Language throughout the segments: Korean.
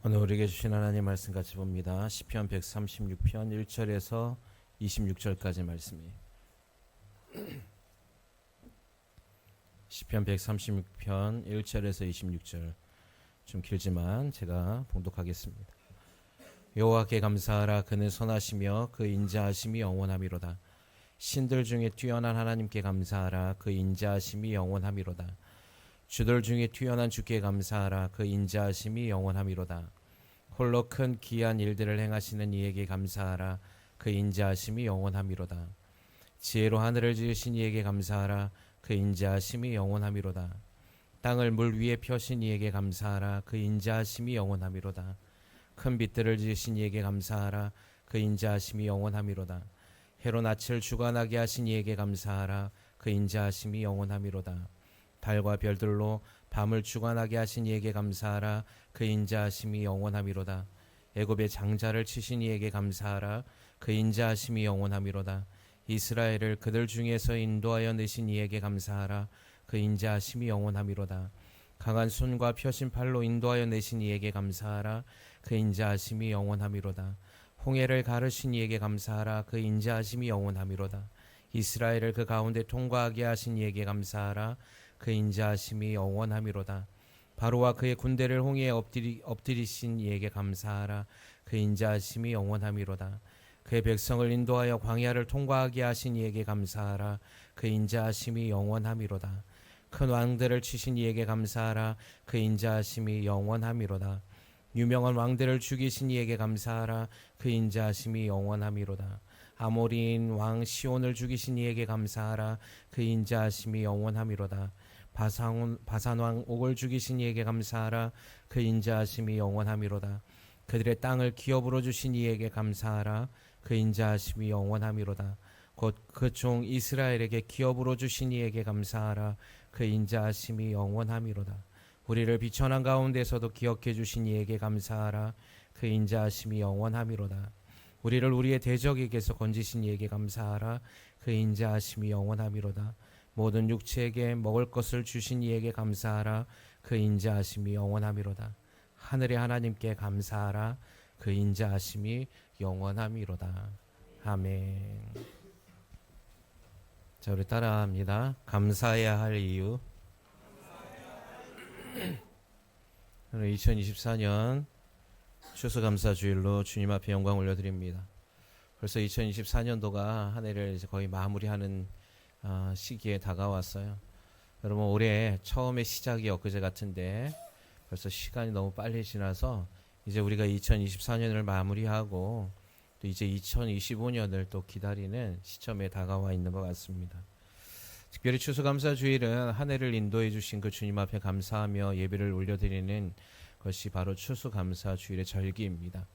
오늘 우리에게 주신 하나님 말씀 같이 봅니다. 시편 136편 1절에서 26절까지 말씀이에요. 시편 136편 1절에서 26절, 좀 길지만 제가 봉독하겠습니다. 여호와께 감사하라. 그는 선하시며 그 인자하심이 영원하미로다. 신들 중에 뛰어난 하나님께 감사하라. 그 인자하심이 영원하미로다. 주들 중에 뛰어난 주께 감사하라. 그 인자하심이 영원하미로다. 홀로 큰 기이한 일들을 행하시는 이에게 감사하라. 그 인자하심이 영원하미로다. 지혜로 하늘을 지으신 이에게 감사하라. 그 인자하심이 영원하미로다. 땅을 물 위에 펴신 이에게 감사하라. 그 인자하심이 영원하미로다. 큰 빛들을 지으신 이에게 감사하라. 그 인자하심이 영원하미로다. 해로 낯을 주관하게 하신 이에게 감사하라. 그 인자하심이 영원하미로다. 달과 별들로 밤을 주관하게 하신 이에게 감사하라. 그 인자하심이 영원하미로다. 애굽의 장자를 치신 이에게 감사하라. 그 인자하심이 영원하미로다. 이스라엘을 그들 중에서 인도하여 내신 이에게 감사하라. 그 인자하심이 영원하미로다. 강한 손과 펴신 팔로 인도하여 내신 이에게 감사하라. 그 인자하심이 영원하미로다. 홍해를 가르신 이에게 감사하라. 그 인자하심이 영원하미로다. 이스라엘을 그 가운데 통과하게 하신 이에게 감사하라. 그 인자하심이 영원하미로다. 바로와 그의 군대를 홍해에 엎드리신 이에게 감사하라. 그 인자하심이 영원하미로다. 그의 백성을 인도하여 광야를 통과하게 하신 이에게 감사하라. 그 인자하심이 영원하미로다. 큰 왕들을 치신 이에게 감사하라. 그 인자하심이 영원하미로다. 유명한 왕들을 죽이신 이에게 감사하라. 그 인자하심이 영원하미로다. 아모리인 왕 시온을 죽이신 이에게 감사하라. 그 인자하심이 영원하미로다. 바산 왕 옥을 죽이신 이에게 감사하라. 그 인자하심이 영원하미로다. 그들의 땅을 기업으로 주신 이에게 감사하라. 그 인자하심이 영원하미로다. 곧 그 종 이스라엘에게 기업으로 주신 이에게 감사하라. 그 인자하심이 영원하미로다. 우리를 비천한 가운데서도 기억해 주신 이에게 감사하라. 그 인자하심이 영원하미로다. 우리를 우리의 대적에게서 건지신 이에게 감사하라. 그 인자하심이 영원하미로다. 모든 육체에게 먹을 것을 주신 이에게 감사하라. 그 인자하심이 영원하미로다. 하늘의 하나님께 감사하라. 그 인자하심이 영원하미로다. 아멘. 자, 우리 따라합니다. 감사해야 할 이유. 2024년 추수감사주일로 주님 앞에 영광 올려드립니다. 벌써 2024년도가 한 해를 이제 거의 마무리하는 시기에 다가왔어요. 여러분, 올해 처음의 시작이 엊그제 같은데 벌써 시간이 너무 빨리 지나서 이제 우리가 2024년을 마무리하고 또 이제 2025년을 또 기다리는 시점에 다가와 있는 것 같습니다. 특별히 추수감사주일은 한 해를 인도해 주신 그 주님 앞에 감사하며 예배를 올려드리는 것이 바로 추수감사주일의 절기입니다.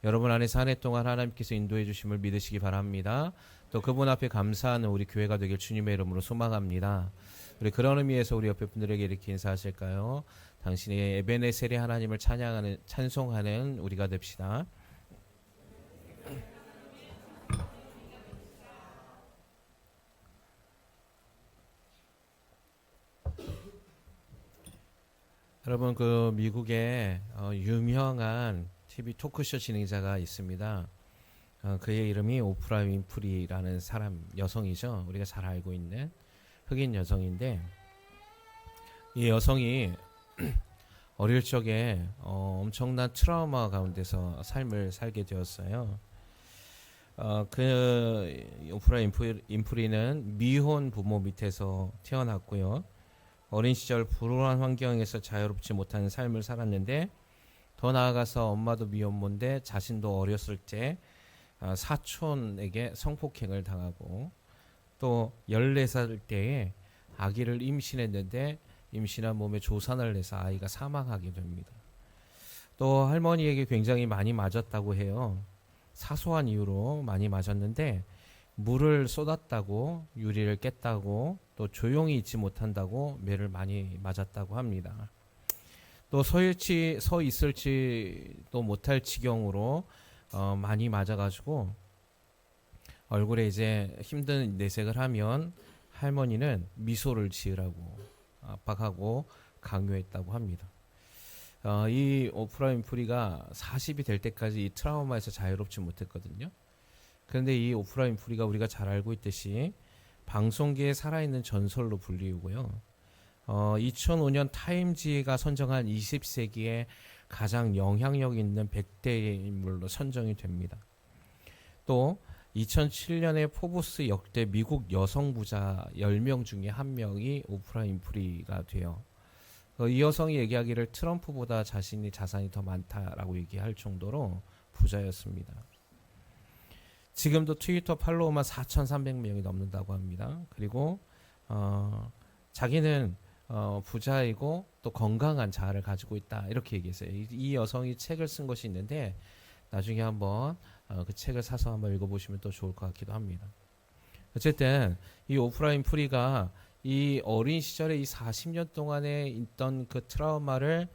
여러분 안에서 한 해 동안 하나님께서 인도해 주심을 믿으시기 바랍니다. 또 그분 앞에 감사하는 우리 교회가 되길 주님의 이름으로 소망합니다. 우리 그런 의미에서 우리 옆에 분들에게 이렇게 인사하실까요? 당신이 에베네셀의 하나님을 찬송하는 우리가 됩시다. 여러분, 그 미국에 유명한 TV 토크쇼 진행자가 있습니다. 그의 이름이 오프라 윈프리라는 여성이죠. 우리가 잘 알고 있는 흑인 여성인데, 이 여성이 어릴 적에 엄청난 트라우마 가운데서 삶을 살게 되었어요. 그 오프라 윈프리는 미혼 부모 밑에서 태어났고요. 어린 시절 불우한 환경에서 자유롭지 못한 삶을 살았는데, 더 나아가서 엄마도 미혼모인데 자신도 어렸을 때 사촌에게 성폭행을 당하고, 또 14살 때에 아기를 임신했는데 임신한 몸에 조산을 내서 아이가 사망하게 됩니다. 또 할머니에게 굉장히 많이 맞았다고 해요. 사소한 이유로 많이 맞았는데 물을 쏟았다고, 유리를 깼다고, 또 조용히 있지 못한다고 매를 많이 맞았다고 합니다. 또 서 있을지도 못할 지경으로 많이 맞아가지고 얼굴에 이제 힘든 내색을 하면 할머니는 미소를 지으라고 압박하고 강요했다고 합니다. 이 오프라 윈프리가 40이 될 때까지 이 트라우마에서 자유롭지 못했거든요. 그런데 이 오프라 윈프리가 우리가 잘 알고 있듯이 방송계에 살아있는 전설로 불리우고요. 2005년 타임지가 선정한 20세기의 가장 영향력 있는 100대 인물로 선정이 됩니다. 또 2007년에 포브스 역대 미국 여성 부자 10명 중에 한 명이 오프라 윈프리가 돼요. 이 여성이 얘기하기를 트럼프보다 자신이 자산이 더 많다라고 얘기할 정도로 부자였습니다. 지금도 트위터 팔로워만 4,300명이 넘는다고 합니다. 그리고 자기는 부자이고 또 건강한 자아를 가지고 있다 이렇게 얘기했어요. 이 여성이 책을 쓴 것이 있는데 나중에 한번 그 책을 사서 한번 읽어보시면 또 좋을 것 같기도 합니다. 어쨌든 이 오프라 윈프리가 이 어린 시절에 이 40년 동안에 있던 그 트라우마를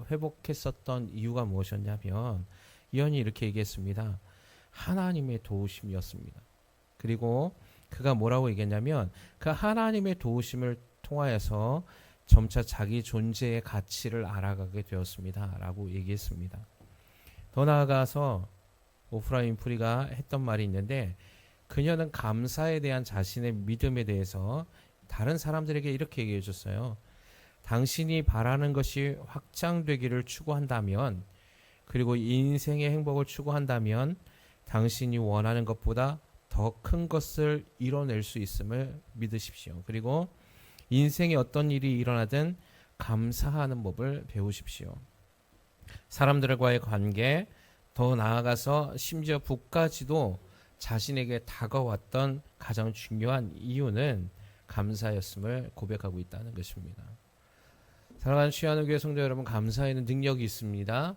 회복했었던 이유가 무엇이었냐면 이 여인이 이렇게 얘기했습니다. 하나님의 도우심이었습니다. 그리고 그가 뭐라고 얘기했냐면 그 하나님의 도우심을 통하여서 점차 자기 존재의 가치를 알아가게 되었습니다. 라고 얘기했습니다. 더 나아가서 오프라 윈프리가 했던 말이 있는데 그녀는 감사에 대한 자신의 믿음에 대해서 다른 사람들에게 이렇게 얘기해 줬어요. 당신이 바라는 것이 확장되기를 추구한다면 그리고 인생의 행복을 추구한다면 당신이 원하는 것보다 더 큰 것을 이뤄낼 수 있음을 믿으십시오. 그리고 인생에 어떤 일이 일어나든 감사하는 법을 배우십시오. 사람들과의 관계, 더 나아가서 심지어 북까지도 자신에게 다가왔던 가장 중요한 이유는 감사였음을 고백하고 있다는 것입니다. 사랑하는 취하는 교회 성도 여러분, 감사에는 능력이 있습니다.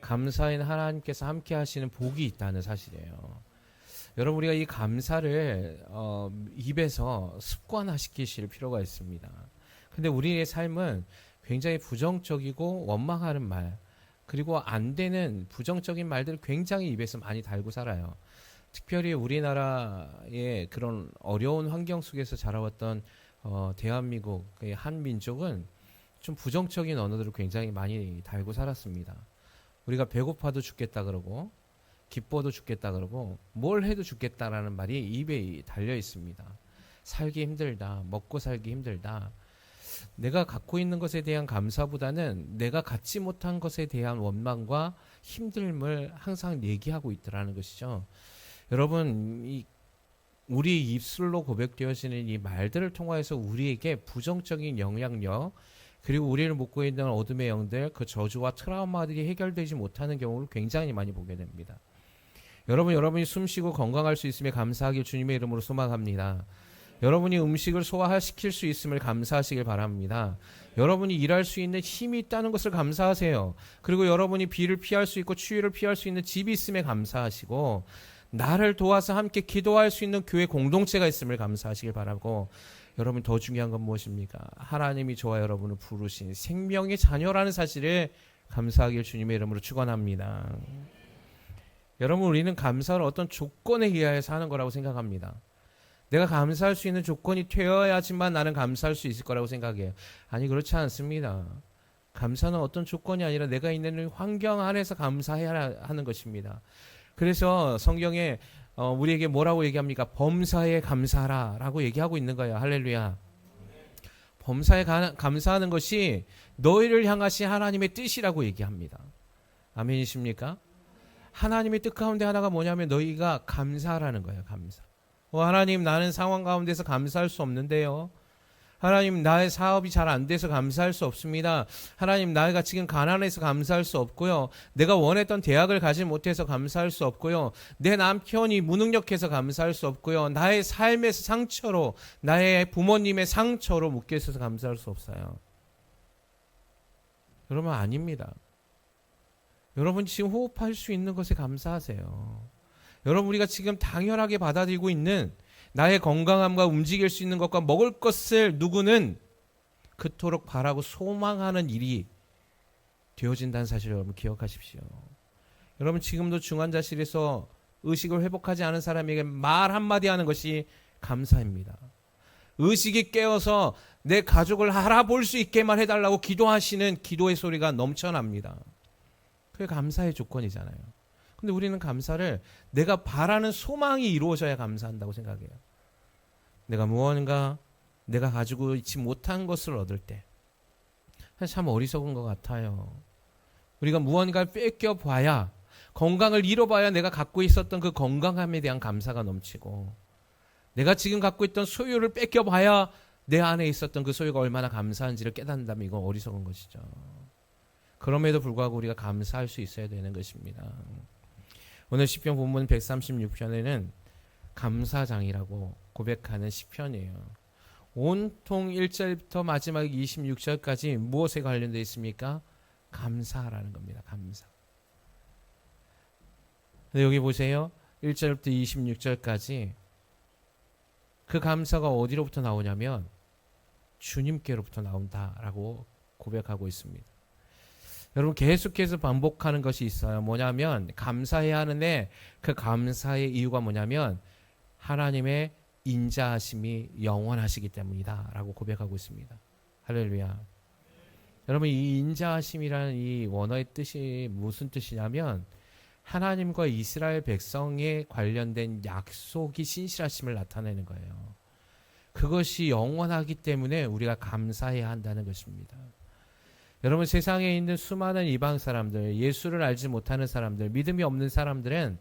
감사에는 하나님께서 함께 하시는 복이 있다는 사실이에요. 여러분, 우리가 이 감사를 입에서 습관화시키실 필요가 있습니다. 근데 우리의 삶은 굉장히 부정적이고 원망하는 말, 그리고 안 되는 부정적인 말들을 굉장히 입에서 많이 달고 살아요. 특별히 우리나라의 그런 어려운 환경 속에서 자라왔던 대한민국의 한 민족은 좀 부정적인 언어들을 굉장히 많이 달고 살았습니다. 우리가 배고파도 죽겠다 그러고 기뻐도 죽겠다 그러고 뭘 해도 죽겠다라는 말이 입에 달려 있습니다. 살기 힘들다, 먹고 살기 힘들다. 내가 갖고 있는 것에 대한 감사보다는 내가 갖지 못한 것에 대한 원망과 힘듦을 항상 얘기하고 있더라는 것이죠. 여러분, 우리 입술로 고백되어지는 이 말들을 통하여서 우리에게 부정적인 영향력, 그리고 우리를 묶고 있는 어둠의 영들, 그 저주와 트라우마들이 해결되지 못하는 경우를 굉장히 많이 보게 됩니다. 여러분이 숨쉬고 건강할 수 있음에 감사하길 주님의 이름으로 소망합니다. 여러분이 음식을 소화시킬 수 있음을 감사하시길 바랍니다. 여러분이 일할 수 있는 힘이 있다는 것을 감사하세요. 그리고 여러분이 비를 피할 수 있고 추위를 피할 수 있는 집이 있음에 감사하시고, 나를 도와서 함께 기도할 수 있는 교회 공동체가 있음을 감사하시길 바라고, 여러분 더 중요한 건 무엇입니까? 하나님이 저와 여러분을 부르신 생명의 자녀라는 사실을 감사하길 주님의 이름으로 축원합니다. 여러분, 우리는 감사를 어떤 조건에 의하여서 하는 거라고 생각합니다. 내가 감사할 수 있는 조건이 되어야지만 나는 감사할 수 있을 거라고 생각해요. 아니, 그렇지 않습니다. 감사는 어떤 조건이 아니라 내가 있는 환경 안에서 감사해야 하는 것입니다. 그래서 성경에 우리에게 뭐라고 얘기합니까? 범사에 감사하라 라고 얘기하고 있는 거예요. 할렐루야. 범사에 감사하는 것이 너희를 향하신 하나님의 뜻이라고 얘기합니다. 아멘이십니까? 하나님의 뜻 가운데 하나가 뭐냐면 너희가 감사하라는 거예요. 감사. 하나님, 나는 상황 가운데서 감사할 수 없는데요. 하나님, 나의 사업이 잘 안 돼서 감사할 수 없습니다. 하나님, 나이가 지금 가난해서 감사할 수 없고요. 내가 원했던 대학을 가지 못해서 감사할 수 없고요. 내 남편이 무능력해서 감사할 수 없고요. 나의 삶에서 상처로, 나의 부모님의 상처로 묶여 있어서 감사할 수 없어요. 여러분, 아닙니다. 여러분, 지금 호흡할 수 있는 것에 감사하세요. 여러분, 우리가 지금 당연하게 받아들이고 있는 나의 건강함과 움직일 수 있는 것과 먹을 것을 누구는 그토록 바라고 소망하는 일이 되어진다는 사실을 여러분 기억하십시오. 여러분, 지금도 중환자실에서 의식을 회복하지 않은 사람에게 말 한마디 하는 것이 감사입니다. 의식이 깨어서 내 가족을 알아볼 수 있게만 해달라고 기도하시는 기도의 소리가 넘쳐납니다. 그게 감사의 조건이잖아요. 근데 우리는 감사를 내가 바라는 소망이 이루어져야 감사한다고 생각해요. 내가 무언가 내가 가지고 있지 못한 것을 얻을 때 참 어리석은 것 같아요. 우리가 무언가를 뺏겨봐야, 건강을 잃어봐야 내가 갖고 있었던 그 건강함에 대한 감사가 넘치고, 내가 지금 갖고 있던 소유를 뺏겨봐야 내 안에 있었던 그 소유가 얼마나 감사한지를 깨닫는다면 이건 어리석은 것이죠. 그럼에도 불구하고 우리가 감사할 수 있어야 되는 것입니다. 오늘 시편 본문 136편에는 감사장이라고 고백하는 시편이에요. 온통 1절부터 마지막 26절까지 무엇에 관련되어 있습니까? 감사라는 겁니다. 감사. 근데 여기 보세요. 1절부터 26절까지 그 감사가 어디로부터 나오냐면 주님께로부터 나온다라고 고백하고 있습니다. 여러분 계속해서 반복하는 것이 있어요. 뭐냐면 감사해야 하는데 그 감사의 이유가 뭐냐면 하나님의 인자하심이 영원하시기 때문이다 라고 고백하고 있습니다. 할렐루야. 여러분 이 인자하심이라는 이 원어의 뜻이 무슨 뜻이냐면 하나님과 이스라엘 백성에 관련된 약속이 신실하심을 나타내는 거예요. 그것이 영원하기 때문에 우리가 감사해야 한다는 것입니다. 여러분 세상에 있는 수많은 이방 사람들, 예수를 알지 못하는 사람들, 믿음이 없는 사람들은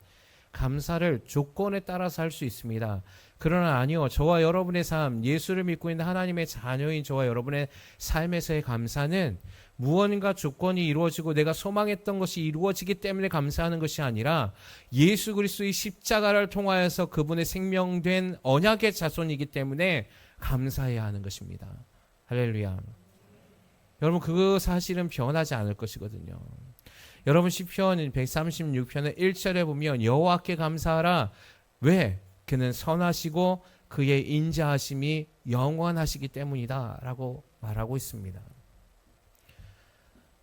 감사를 조건에 따라서 할 수 있습니다. 그러나 아니요. 저와 여러분의 삶, 예수를 믿고 있는 하나님의 자녀인 저와 여러분의 삶에서의 감사는 무언가 조건이 이루어지고 내가 소망했던 것이 이루어지기 때문에 감사하는 것이 아니라 예수 그리스도의 십자가를 통하여서 그분의 생명된 언약의 자손이기 때문에 감사해야 하는 것입니다. 할렐루야. 여러분 그 사실은 변하지 않을 것이거든요. 여러분 시편 136편의 1절에 보면 여호와께 감사하라. 왜? 그는 선하시고 그의 인자하심이 영원하시기 때문이다 라고 말하고 있습니다.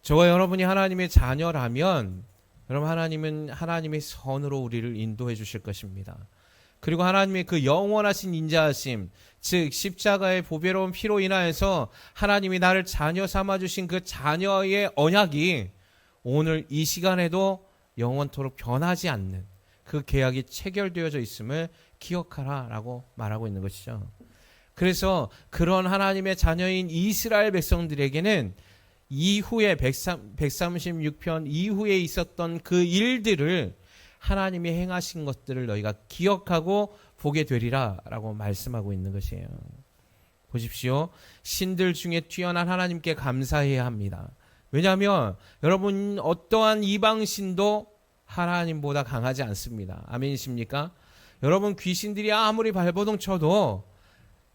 저와 여러분이 하나님의 자녀라면 여러분 하나님은 하나님의 선으로 우리를 인도해 주실 것입니다. 그리고 하나님의 그 영원하신 인자하심, 즉 십자가의 보배로운 피로 인하여서 하나님이 나를 자녀 삼아주신 그 자녀의 언약이 오늘 이 시간에도 영원토록 변하지 않는 그 계약이 체결되어져 있음을 기억하라 라고 말하고 있는 것이죠. 그래서 그런 하나님의 자녀인 이스라엘 백성들에게는 이후에 136편 이후에 있었던 그 일들을 하나님이 행하신 것들을 너희가 기억하고 보게 되리라 라고 말씀하고 있는 것이에요. 보십시오. 신들 중에 뛰어난 하나님께 감사해야 합니다. 왜냐하면 여러분 어떠한 이방신도 하나님보다 강하지 않습니다. 아멘이십니까? 여러분 귀신들이 아무리 발버둥 쳐도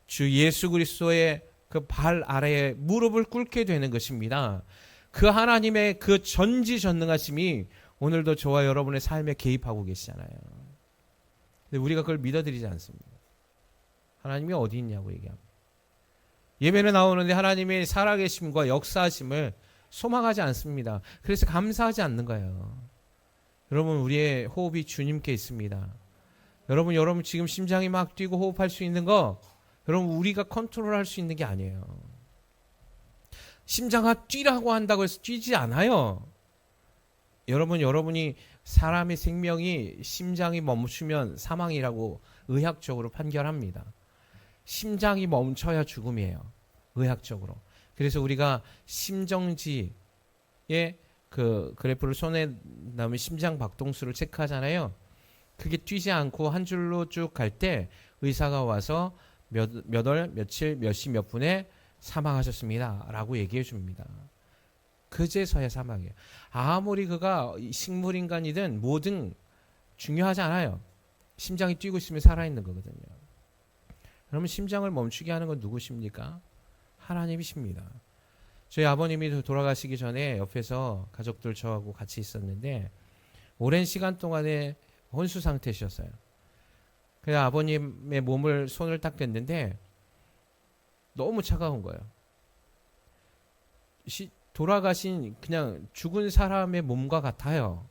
주 예수 그리스도의 그 발 아래에 무릎을 꿇게 되는 것입니다. 그 하나님의 그 전지전능하심이 오늘도 저와 여러분의 삶에 개입하고 계시잖아요. 근데 우리가 그걸 믿어드리지 않습니다. 하나님이 어디 있냐고 얘기합니다. 예배는 나오는데 하나님의 살아계심과 역사하심을 소망하지 않습니다. 그래서 감사하지 않는 거예요. 여러분 우리의 호흡이 주님께 있습니다. 여러분 지금 심장이 막 뛰고 호흡할 수 있는 거 여러분 우리가 컨트롤할 수 있는 게 아니에요. 심장아 뛰라고 한다고 해서 뛰지 않아요. 여러분이 사람의 생명이 심장이 멈추면 사망이라고 의학적으로 판결합니다. 심장이 멈춰야 죽음이에요. 의학적으로. 그래서 우리가 심정지의 그 그래프를 손에 넣으면 심장 박동수를 체크하잖아요. 그게 뛰지 않고 한 줄로 쭉 갈 때 의사가 와서 몇 월, 며칠, 몇 시, 몇 분에 사망하셨습니다. 라고 얘기해 줍니다. 그제서야 사망이에요. 아무리 그가 식물인간이든 뭐든 중요하지 않아요. 심장이 뛰고 있으면 살아있는 거거든요. 그러면 심장을 멈추게 하는 건 누구십니까? 하나님이십니다. 저희 아버님이 돌아가시기 전에 옆에서 가족들 저하고 같이 있었는데 오랜 시간 동안에 혼수 상태셨어요. 그래서 아버님의 몸을 손을 닦았는데 너무 차가운 거예요. 돌아가신 그냥 죽은 사람의 몸과 같아요.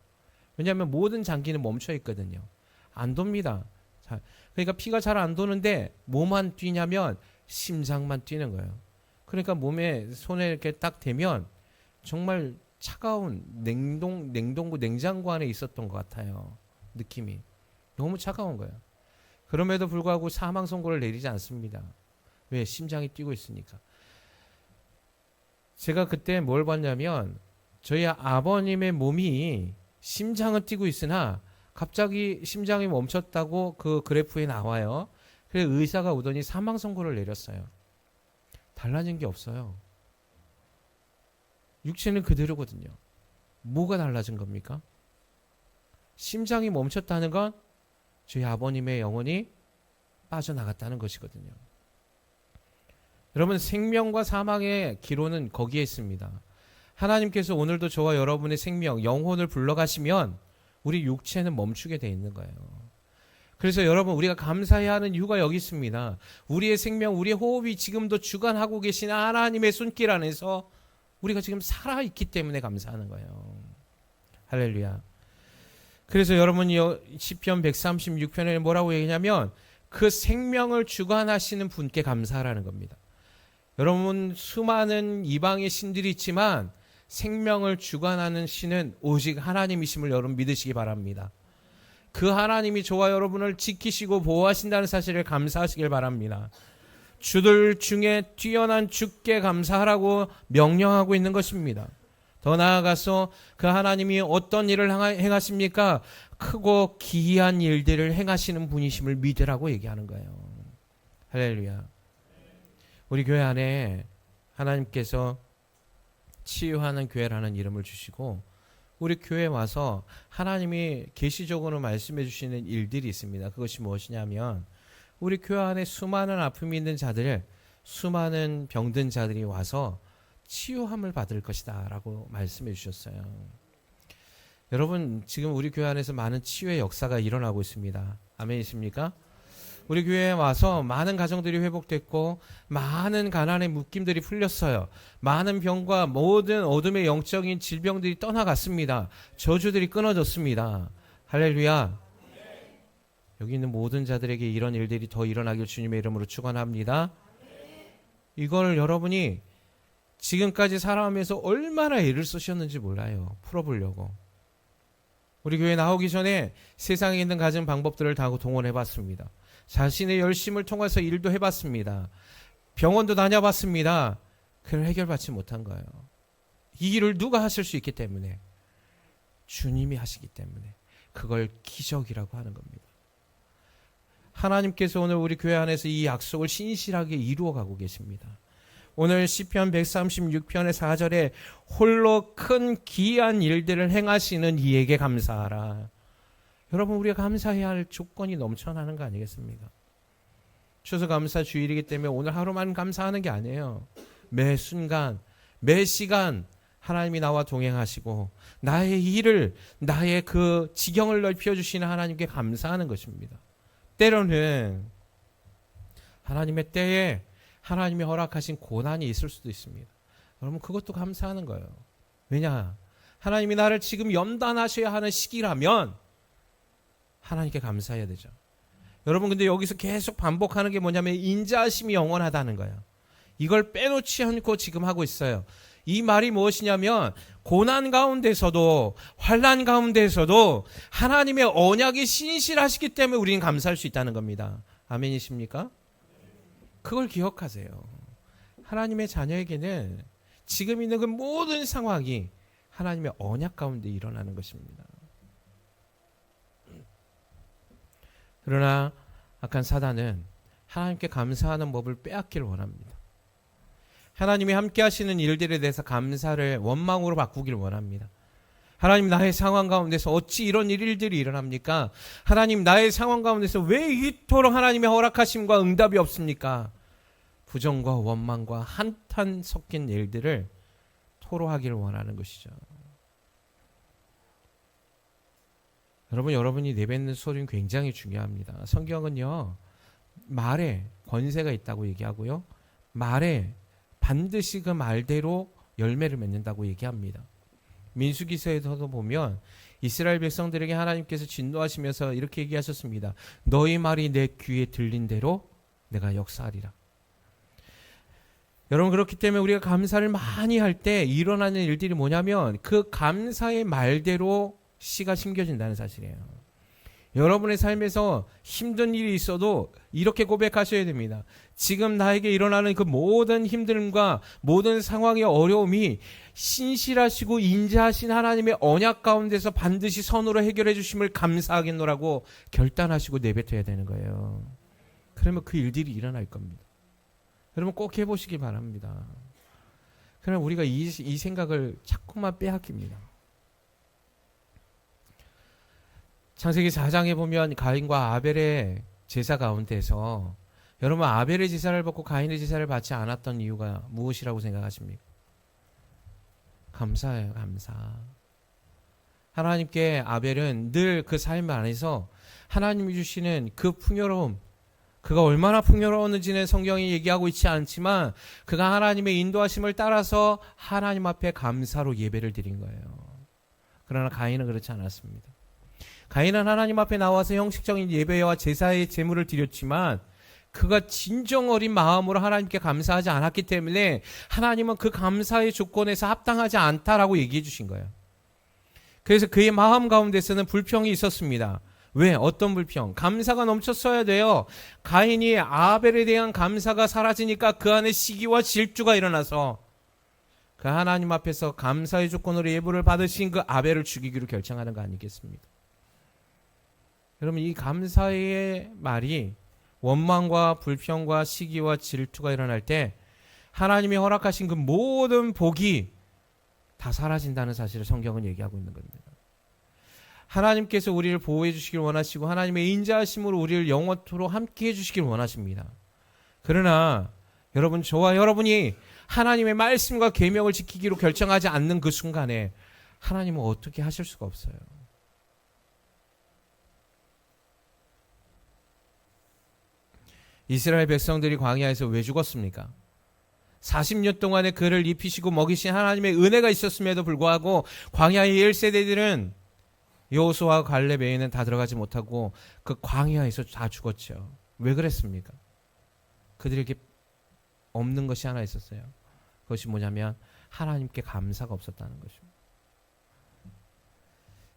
왜냐하면 모든 장기는 멈춰 있거든요. 안 돕니다. 그러니까 피가 잘 안 도는데 뭐만 뛰냐면 심장만 뛰는 거예요. 그러니까 몸에 손에 이렇게 딱 대면 정말 차가운 냉동고 냉장고 안에 있었던 것 같아요. 느낌이 너무 차가운 거예요. 그럼에도 불구하고 사망 선고를 내리지 않습니다. 왜? 심장이 뛰고 있으니까. 제가 그때 뭘 봤냐면 저희 아버님의 몸이 심장은 뛰고 있으나 갑자기 심장이 멈췄다고 그 그래프에 나와요. 그래서 의사가 오더니 사망 선고를 내렸어요. 달라진 게 없어요. 육체는 그대로거든요. 뭐가 달라진 겁니까? 심장이 멈췄다는 건 저희 아버님의 영혼이 빠져나갔다는 것이거든요. 여러분, 생명과 사망의 기로는 거기에 있습니다. 하나님께서 오늘도 저와 여러분의 생명, 영혼을 불러가시면 우리 육체는 멈추게 돼 있는 거예요. 그래서 여러분, 우리가 감사해야 하는 이유가 여기 있습니다. 우리의 생명, 우리의 호흡이 지금도 주관하고 계신 하나님의 손길 안에서 우리가 지금 살아있기 때문에 감사하는 거예요. 할렐루야. 그래서 여러분이 시편 136편에 뭐라고 얘기하냐면 그 생명을 주관하시는 분께 감사하라는 겁니다. 여러분, 수많은 이방의 신들이 있지만 생명을 주관하는 신은 오직 하나님이심을 여러분 믿으시기 바랍니다. 그 하나님이 저와 여러분을 지키시고 보호하신다는 사실을 감사하시길 바랍니다. 주들 중에 뛰어난 주께 감사하라고 명령하고 있는 것입니다. 더 나아가서 그 하나님이 어떤 일을 행하십니까? 크고 기이한 일들을 행하시는 분이심을 믿으라고 얘기하는 거예요. 할렐루야. 우리 교회 안에 하나님께서 치유하는 교회라는 이름을 주시고 우리 교회에 와서 하나님이 계시적으로 말씀해 주시는 일들이 있습니다. 그것이 무엇이냐면 우리 교회 안에 수많은 아픔이 있는 자들, 수많은 병든 자들이 와서 치유함을 받을 것이다 라고 말씀해 주셨어요. 여러분, 지금 우리 교회 안에서 많은 치유의 역사가 일어나고 있습니다. 아멘이십니까? 우리 교회에 와서 많은 가정들이 회복됐고 많은 가난의 묶임들이 풀렸어요. 많은 병과 모든 어둠의 영적인 질병들이 떠나갔습니다. 저주들이 끊어졌습니다. 할렐루야. 여기 있는 모든 자들에게 이런 일들이 더 일어나길 주님의 이름으로 축원합니다. 이걸 여러분이 지금까지 살아가면서 얼마나 애를 쓰셨는지 몰라요. 풀어보려고. 우리 교회 나오기 전에 세상에 있는 가진 방법들을 다 동원해봤습니다. 자신의 열심을 통해서 일도 해봤습니다. 병원도 다녀봤습니다. 그걸 해결받지 못한 거예요. 이 일을 누가 하실 수 있기 때문에? 주님이 하시기 때문에. 그걸 기적이라고 하는 겁니다. 하나님께서 오늘 우리 교회 안에서 이 약속을 신실하게 이루어가고 계십니다. 오늘 시편 136편의 4절에 홀로 큰 기이한 일들을 행하시는 이에게 감사하라. 여러분, 우리가 감사해야 할 조건이 넘쳐나는 거 아니겠습니까? 추수감사 주일이기 때문에 오늘 하루만 감사하는 게 아니에요. 매 순간, 매 시간 하나님이 나와 동행하시고 나의 일을, 나의 그 지경을 넓혀주시는 하나님께 감사하는 것입니다. 때로는 하나님의 때에 하나님이 허락하신 고난이 있을 수도 있습니다. 여러분, 그것도 감사하는 거예요. 왜냐? 하나님이 나를 지금 연단하셔야 하는 시기라면 하나님께 감사해야 되죠. 여러분, 근데 여기서 계속 반복하는 게 뭐냐면 인자하심이 영원하다는 거예요. 이걸 빼놓지 않고 지금 하고 있어요. 이 말이 무엇이냐면 고난 가운데서도 환난 가운데서도 하나님의 언약이 신실하시기 때문에 우리는 감사할 수 있다는 겁니다. 아멘이십니까? 그걸 기억하세요. 하나님의 자녀에게는 지금 있는 그 모든 상황이 하나님의 언약 가운데 일어나는 것입니다. 그러나 악한 사단은 하나님께 감사하는 법을 빼앗기를 원합니다. 하나님이 함께 하시는 일들에 대해서 감사를 원망으로 바꾸기를 원합니다. 하나님, 나의 상황 가운데서 어찌 이런 일들이 일어납니까? 하나님, 나의 상황 가운데서 왜 이토록 하나님의 허락하심과 응답이 없습니까? 부정과 원망과 한탄 섞인 일들을 토로하기를 원하는 것이죠. 여러분, 여러분이 내뱉는 소리는 굉장히 중요합니다. 성경은요, 말에 권세가 있다고 얘기하고요, 말에 반드시 그 말대로 열매를 맺는다고 얘기합니다. 민수기서에서도 보면 이스라엘 백성들에게 하나님께서 진노하시면서 이렇게 얘기하셨습니다. 너희 말이 내 귀에 들린 대로 내가 역사하리라. 여러분, 그렇기 때문에 우리가 감사를 많이 할 때 일어나는 일들이 뭐냐면 그 감사의 말대로 씨가 심겨진다는 사실이에요. 여러분의 삶에서 힘든 일이 있어도 이렇게 고백하셔야 됩니다. 지금 나에게 일어나는 그 모든 힘듦과 모든 상황의 어려움이 신실하시고 인자하신 하나님의 언약 가운데서 반드시 선으로 해결해 주심을 감사하겠노라고 결단하시고 내뱉어야 되는 거예요. 그러면 그 일들이 일어날 겁니다. 여러분 꼭 해보시기 바랍니다. 그러나 우리가 이 생각을 자꾸만 빼앗깁니다. 창세기 4장에 보면 가인과 아벨의 제사 가운데서 여러분 아벨의 제사를 받고 가인의 제사를 받지 않았던 이유가 무엇이라고 생각하십니까? 감사예요. 감사. 하나님께 아벨은 늘 그 삶 안에서 하나님이 주시는 그 풍요로움, 그가 얼마나 풍요로웠는지는 성경이 얘기하고 있지 않지만 그가 하나님의 인도하심을 따라서 하나님 앞에 감사로 예배를 드린 거예요. 그러나 가인은 그렇지 않았습니다. 가인은 하나님 앞에 나와서 형식적인 예배와 제사의 제물을 드렸지만 그가 진정 어린 마음으로 하나님께 감사하지 않았기 때문에 하나님은 그 감사의 조건에서 합당하지 않다라고 얘기해 주신 거예요. 그래서 그의 마음 가운데서는 불평이 있었습니다. 왜? 어떤 불평? 감사가 넘쳤어야 돼요. 가인이 아벨에 대한 감사가 사라지니까 그 안에 시기와 질투가 일어나서 그 하나님 앞에서 감사의 조건으로 예물을 받으신 그 아벨을 죽이기로 결정하는 거 아니겠습니까? 여러분 이 감사의 말이 원망과 불평과 시기와 질투가 일어날 때 하나님이 허락하신 그 모든 복이 다 사라진다는 사실을 성경은 얘기하고 있는 겁니다. 하나님께서 우리를 보호해 주시길 원하시고 하나님의 인자하심으로 우리를 영원토록 함께 해 주시길 원하십니다. 그러나 여러분 저와 여러분이 하나님의 말씀과 계명을 지키기로 결정하지 않는 그 순간에 하나님은 어떻게 하실 수가 없어요. 이스라엘 백성들이 광야에서 왜 죽었습니까? 40년 동안의 그를 입히시고 먹이신 하나님의 은혜가 있었음에도 불구하고 광야의 1세대들은 여호수아와 갈렙 외에는 다 들어가지 못하고 그 광야에서 다 죽었죠. 왜 그랬습니까? 그들에게 없는 것이 하나 있었어요. 그것이 뭐냐면 하나님께 감사가 없었다는 것입니다.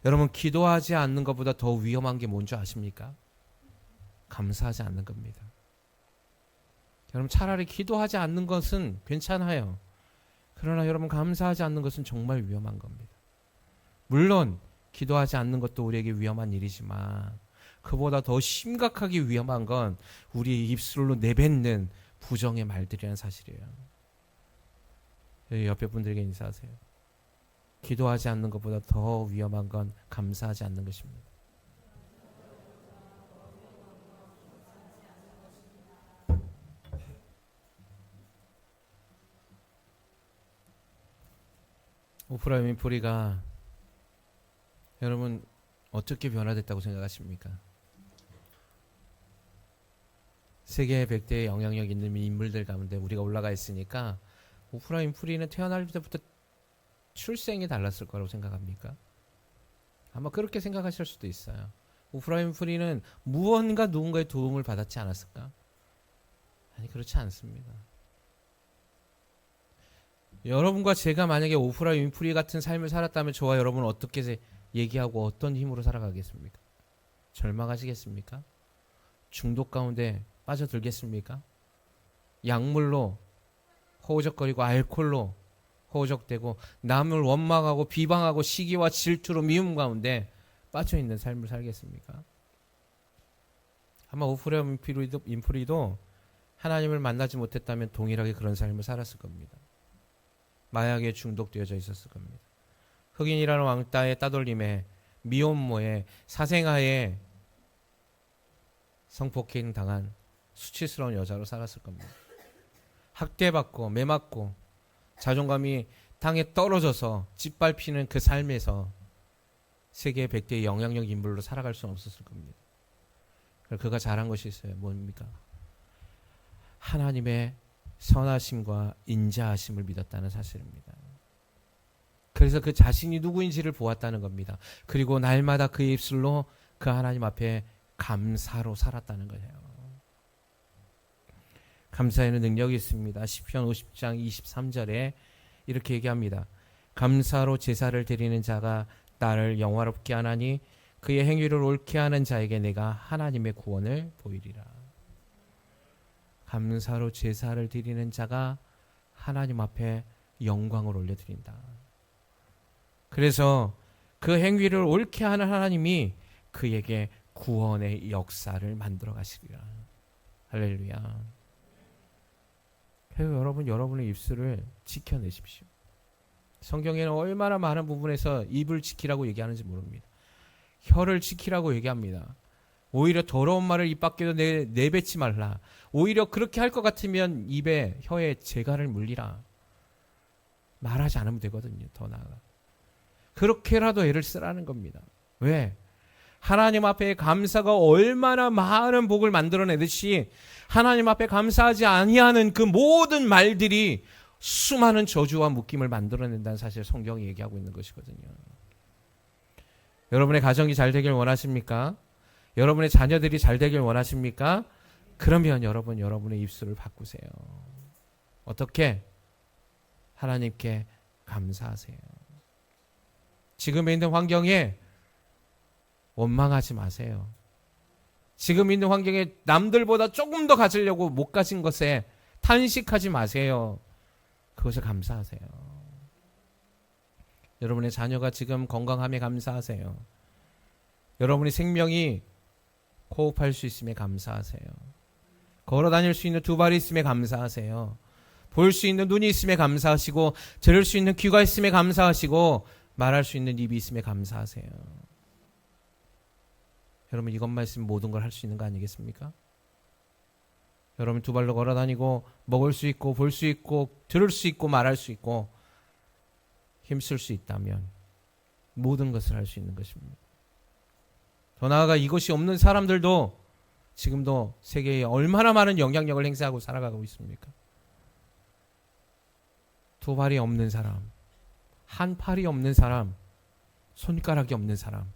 여러분 기도하지 않는 것보다 더 위험한 게 뭔지 아십니까? 감사하지 않는 겁니다. 여러분 차라리 기도하지 않는 것은 괜찮아요. 그러나 여러분 감사하지 않는 것은 정말 위험한 겁니다. 물론 기도하지 않는 것도 우리에게 위험한 일이지만 그보다 더 심각하게 위험한 건 우리의 입술로 내뱉는 부정의 말들이라는 사실이에요. 옆에 분들에게 인사하세요. 기도하지 않는 것보다 더 위험한 건 감사하지 않는 것입니다. 오프라 윈프리가 여러분 어떻게 변화됐다고 생각하십니까? 세계 100대의 영향력 있는 인물들 가운데 우리가 올라가 있으니까 오프라 윈프리는 태어날 때부터 출생이 달랐을 거라고 생각합니까? 아마 그렇게 생각하실 수도 있어요. 오프라 윈프리는 무언가 누군가의 도움을 받았지 않았을까? 아니 그렇지 않습니다. 여러분과 제가 만약에 오프라 윈프리 같은 삶을 살았다면 저와 여러분은 어떻게 얘기하고 어떤 힘으로 살아가겠습니까? 절망하시겠습니까? 중독 가운데 빠져들겠습니까? 약물로 허우적거리고 알코올로 허우적대고 남을 원망하고 비방하고 시기와 질투로 미움 가운데 빠져있는 삶을 살겠습니까? 아마 오프라 윈프리도 하나님을 만나지 못했다면 동일하게 그런 삶을 살았을 겁니다. 마약에 중독되어져 있었을 겁니다. 흑인이라는 왕따의 따돌림에 미혼모에 사생아에 성폭행 당한 수치스러운 여자로 살았을 겁니다. 학대받고 매맞고 자존감이 땅에 떨어져서 짓밟히는 그 삶에서 세계 100대의 영향력 인물로 살아갈 수는 없었을 겁니다. 그가 잘한 것이 있어요. 뭡니까? 하나님의 선하심과 인자하심을 믿었다는 사실입니다. 그래서 그 자신이 누구인지를 보았다는 겁니다. 그리고 날마다 그의 입술로 그 하나님 앞에 감사로 살았다는 거예요. 감사에는 능력이 있습니다. 시편 50장 23절에 이렇게 얘기합니다. 감사로 제사를 드리는 자가 나를 영화롭게 하나니 그의 행위를 옳게 하는 자에게 내가 하나님의 구원을 보이리라. 감사로 제사를 드리는 자가 하나님 앞에 영광을 올려드린다. 그래서 그 행위를 옳게 하는 하나님이 그에게 구원의 역사를 만들어 가시리라. 할렐루야. 여러분, 여러분의 입술을 지켜내십시오. 성경에는 얼마나 많은 부분에서 입을 지키라고 얘기하는지 모릅니다. 혀를 지키라고 얘기합니다. 오히려 더러운 말을 입 밖에도 내뱉지 말라. 오히려 그렇게 할 것 같으면 입에 혀에 재갈을 물리라. 말하지 않으면 되거든요. 더 나아가. 그렇게라도 애를 쓰라는 겁니다. 왜? 하나님 앞에 감사가 얼마나 많은 복을 만들어내듯이 하나님 앞에 감사하지 아니하는 그 모든 말들이 수많은 저주와 묶임을 만들어낸다는 사실 성경이 얘기하고 있는 것이거든요. 여러분의 가정이 잘 되길 원하십니까? 여러분의 자녀들이 잘 되길 원하십니까? 그러면 여러분의 입술을 바꾸세요. 어떻게? 하나님께 감사하세요. 지금 있는 환경에 원망하지 마세요. 지금 있는 환경에 남들보다 조금 더 가지려고 못 가진 것에 탄식하지 마세요. 그것에 감사하세요. 여러분의 자녀가 지금 건강함에 감사하세요. 여러분의 생명이 호흡할 수 있음에 감사하세요. 걸어 다닐 수 있는 두 발이 있음에 감사하세요. 볼 수 있는 눈이 있음에 감사하시고, 들을 수 있는 귀가 있음에 감사하시고, 말할 수 있는 입이 있음에 감사하세요. 여러분, 이것만 있으면 모든 걸 할 수 있는 거 아니겠습니까? 여러분, 두 발로 걸어 다니고 먹을 수 있고 볼 수 있고 들을 수 있고 말할 수 있고 힘쓸 수 있다면 모든 것을 할 수 있는 것입니다. 더 나아가 이것이 없는 사람들도 지금도 세계에 얼마나 많은 영향력을 행사하고 살아가고 있습니까? 두 발이 없는 사람, 한 팔이 없는 사람, 손가락이 없는 사람,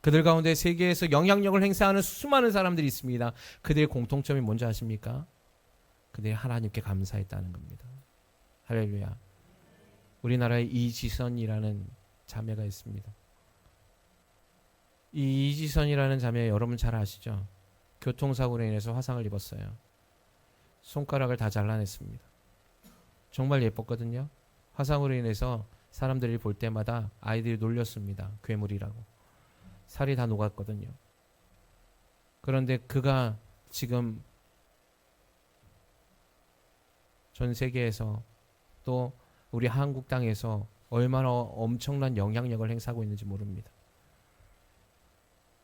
그들 가운데 세계에서 영향력을 행사하는 수많은 사람들이 있습니다. 그들의 공통점이 뭔지 아십니까? 그들이 하나님께 감사했다는 겁니다. 할렐루야. 우리나라에 이지선이라는 자매가 있습니다. 이 이지선이라는 자매 여러분 잘 아시죠? 교통사고로 인해서 화상을 입었어요. 손가락을 다 잘라냈습니다. 정말 예뻤거든요. 화상으로 인해서 사람들이 볼 때마다 아이들이 놀렸습니다. 괴물이라고. 살이 다 녹았거든요. 그런데 그가 지금 전 세계에서 또 우리 한국 땅에서 얼마나 엄청난 영향력을 행사하고 있는지 모릅니다.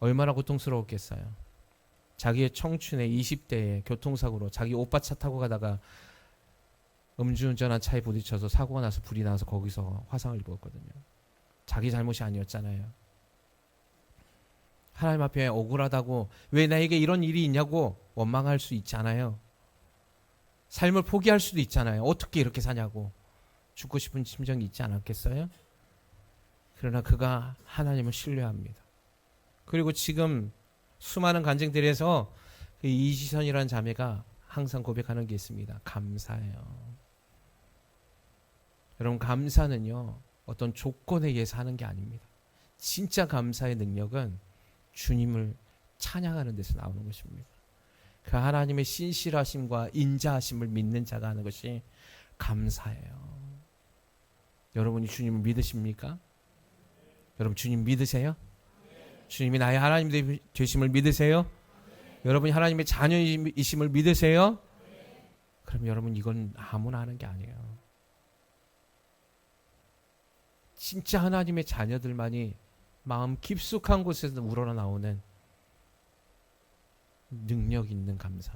얼마나 고통스러웠겠어요. 자기의 청춘에 20대에 교통사고로 자기 오빠 차 타고 가다가 음주운전한 차에 부딪혀서 사고가 나서 불이 나서 거기서 화상을 입었거든요. 자기 잘못이 아니었잖아요. 하나님 앞에 억울하다고 왜 나에게 이런 일이 있냐고 원망할 수 있잖아요. 삶을 포기할 수도 있잖아요. 어떻게 이렇게 사냐고 죽고 싶은 심정이 있지 않았겠어요? 그러나 그가 하나님을 신뢰합니다. 그리고 지금 수많은 간증들에서 그 이지선이라는 자매가 항상 고백하는 게 있습니다. 감사해요. 여러분, 감사는요 어떤 조건에 의해서 하는 게 아닙니다. 진짜 감사의 능력은 주님을 찬양하는 데서 나오는 것입니다. 그 하나님의 신실하심과 인자하심을 믿는 자가 하는 것이 감사해요. 여러분이 주님을 믿으십니까? 여러분 주님 믿으세요? 주님이 나의 하나님 되심을 믿으세요? 여러분이 하나님의 자녀이심을 믿으세요? 그럼 여러분 이건 아무나 하는 게 아니에요. 진짜 하나님의 자녀들만이 마음 깊숙한 곳에서 우러나오는 능력 있는 감사.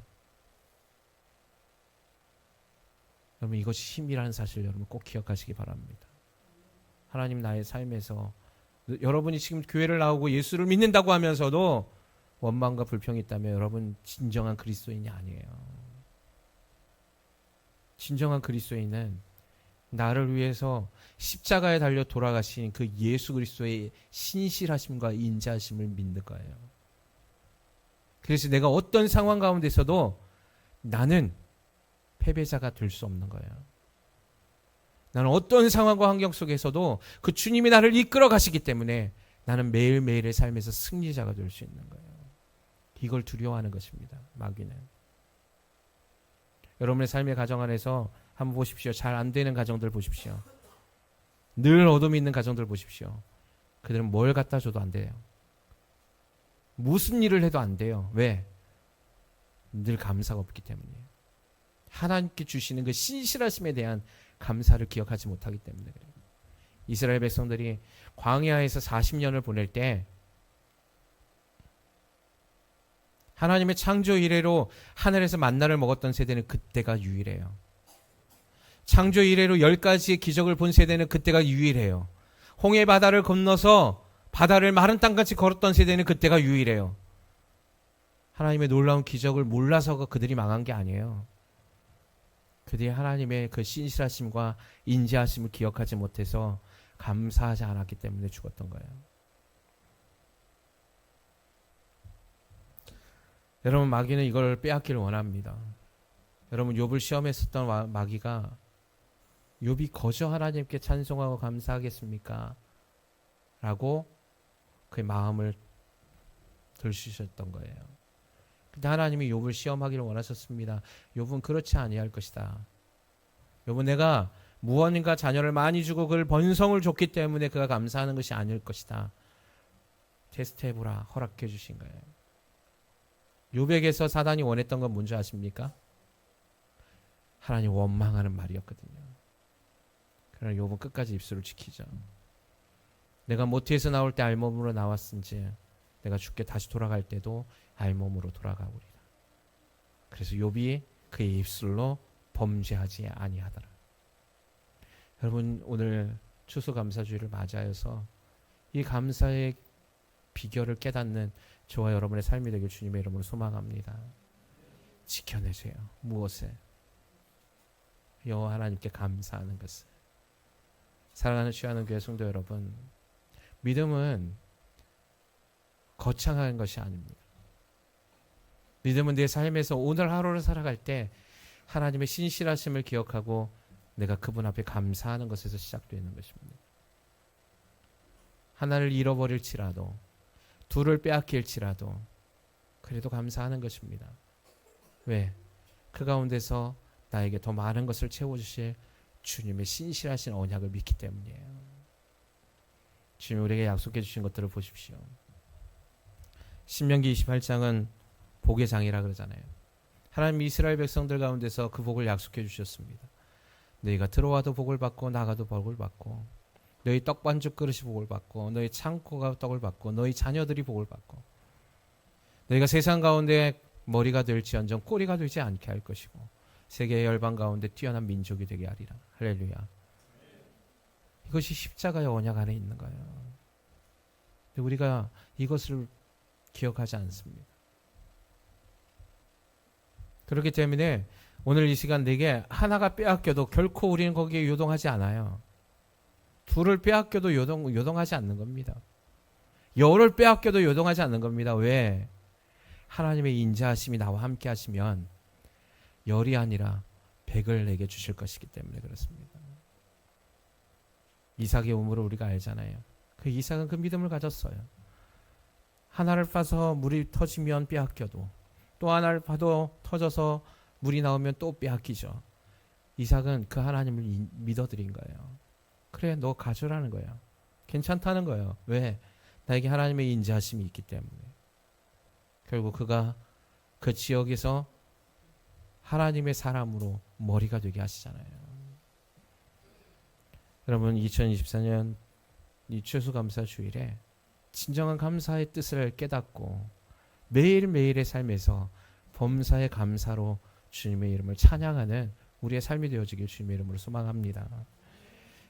여러분 이것이 힘이라는 사실 여러분 꼭 기억하시기 바랍니다. 하나님 나의 삶에서 여러분이 지금 교회를 나오고 예수를 믿는다고 하면서도 원망과 불평이 있다면 여러분 진정한 그리스도인이 아니에요. 진정한 그리스도인은 나를 위해서 십자가에 달려 돌아가신 그 예수 그리스도의 신실하심과 인자하심을 믿는 거예요. 그래서 내가 어떤 상황 가운데서도 나는 패배자가 될 수 없는 거예요. 나는 어떤 상황과 환경 속에서도 그 주님이 나를 이끌어 가시기 때문에 나는 매일매일의 삶에서 승리자가 될 수 있는 거예요. 이걸 두려워하는 것입니다. 마귀는. 여러분의 삶의 가정 안에서 한번 보십시오. 잘 안 되는 가정들 보십시오. 늘 어둠이 있는 가정들 보십시오. 그들은 뭘 갖다 줘도 안 돼요. 무슨 일을 해도 안 돼요. 왜? 늘 감사가 없기 때문이에요. 하나님께 주시는 그 신실하심에 대한 감사를 기억하지 못하기 때문에 그래요. 이스라엘 백성들이 광야에서 40년을 보낼 때 하나님의 창조 이래로 하늘에서 만나를 먹었던 세대는 그때가 유일해요. 창조 이래로 10가지의 기적을 본 세대는 그때가 유일해요. 홍해 바다를 건너서 바다를 마른 땅같이 걸었던 세대는 그때가 유일해요. 하나님의 놀라운 기적을 몰라서 그들이 망한 게 아니에요. 그들이 하나님의 그 신실하심과 인지하심을 기억하지 못해서 감사하지 않았기 때문에 죽었던 거예요. 여러분, 마귀는 이걸 빼앗기를 원합니다. 여러분, 욥을 시험했었던 마귀가 욥이 거저 하나님께 찬송하고 감사하겠습니까? 라고 그의 마음을 들추셨던 거예요. 근데 하나님이 욥을 시험하기를 원하셨습니다. 욥은 그렇지 아니할 것이다. 욥은 내가 무언인가 자녀를 많이 주고 그를 번성을 줬기 때문에 그가 감사하는 것이 아닐 것이다. 테스트해보라 허락해 주신 거예요. 욥에게서 사단이 원했던 건 뭔지 아십니까? 하나님 원망하는 말이었거든요. 그러나 욥은 끝까지 입술을 지키죠. 내가 모태에서 나올 때 알몸으로 나왔은지 내가 죽게 다시 돌아갈 때도 알몸으로 돌아가오리라. 그래서 욥이 그의 입술로 범죄하지 아니하더라. 여러분, 오늘 추수감사주의를 맞이하여서 이 감사의 비결을 깨닫는 저와 여러분의 삶이 되길 주님의 이름으로 소망합니다. 지켜내세요. 무엇에? 여호와 하나님께 감사하는 것을. 사랑하는 취하는 교회 성도 여러분, 믿음은 거창한 것이 아닙니다. 믿음은 내 삶에서 오늘 하루를 살아갈 때 하나님의 신실하심을 기억하고 내가 그분 앞에 감사하는 것에서 시작되는 것입니다. 하나를 잃어버릴지라도, 둘을 빼앗길지라도 그래도 감사하는 것입니다. 왜? 그 가운데서 나에게 더 많은 것을 채워주실 주님의 신실하신 언약을 믿기 때문이에요. 주님 우리에게 약속해 주신 것들을 보십시오. 신명기 28장은 복의 장이라 그러잖아요. 하나님 이스라엘 백성들 가운데서 그 복을 약속해 주셨습니다. 너희가 들어와도 복을 받고 나가도 복을 받고, 너희 떡반죽 그릇이 복을 받고, 너희 창고가 떡을 받고, 너희 자녀들이 복을 받고, 너희가 세상 가운데 머리가 될지언정 꼬리가 되지 않게 할 것이고, 세계의 열방 가운데 뛰어난 민족이 되게 하리라. 할렐루야. 이것이 십자가의 언약 안에 있는 거예요. 근데 우리가 이것을 기억하지 않습니다. 그렇기 때문에 오늘 이 시간 내게 하나가 빼앗겨도 결코 우리는 거기에 요동하지 않아요. 둘을 빼앗겨도 요동하지 않는 겁니다. 열을 빼앗겨도 요동하지 않는 겁니다. 왜? 하나님의 인자하심이 나와 함께 하시면 열이 아니라 100을 내게 주실 것이기 때문에 그렇습니다. 이삭의 우물을 우리가 알잖아요. 그 이삭은 그 믿음을 가졌어요. 하나를 파서 물이 터지면 빼앗겨도, 또 하나를 파도 터져서 물이 나오면 또 빼앗기죠. 이삭은 그 하나님을 믿어드린 거예요. 그래, 너 가져라는 거예요. 괜찮다는 거예요. 왜? 나에게 하나님의 인자하심이 있기 때문에. 결국 그가 그 지역에서 하나님의 사람으로 머리가 되게 하시잖아요. 여러분, 2024년 이 추수감사주일에 진정한 감사의 뜻을 깨닫고 매일매일의 삶에서 범사의 감사로 주님의 이름을 찬양하는 우리의 삶이 되어지길 주님의 이름으로 소망합니다.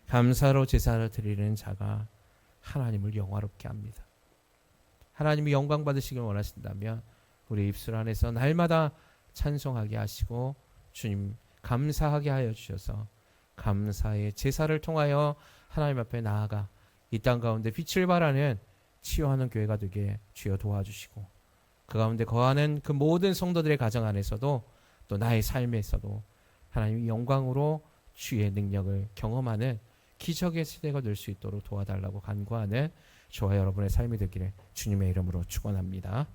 감사로 제사를 드리는 자가 하나님을 영화롭게 합니다. 하나님이 영광 받으시길 원하신다면 우리 입술 안에서 날마다 찬송하게 하시고 주님 감사하게 하여 주셔서 감사의 제사를 통하여 하나님 앞에 나아가 이 땅 가운데 빛을 발하는 치유하는 교회가 되게 주여 도와주시고, 그 가운데 거하는 그 모든 성도들의 가정 안에서도 또 나의 삶에서도 하나님의 영광으로 주의 능력을 경험하는 기적의 시대가 될 수 있도록 도와달라고 간구하는 저와 여러분의 삶이 되기를 주님의 이름으로 축원합니다.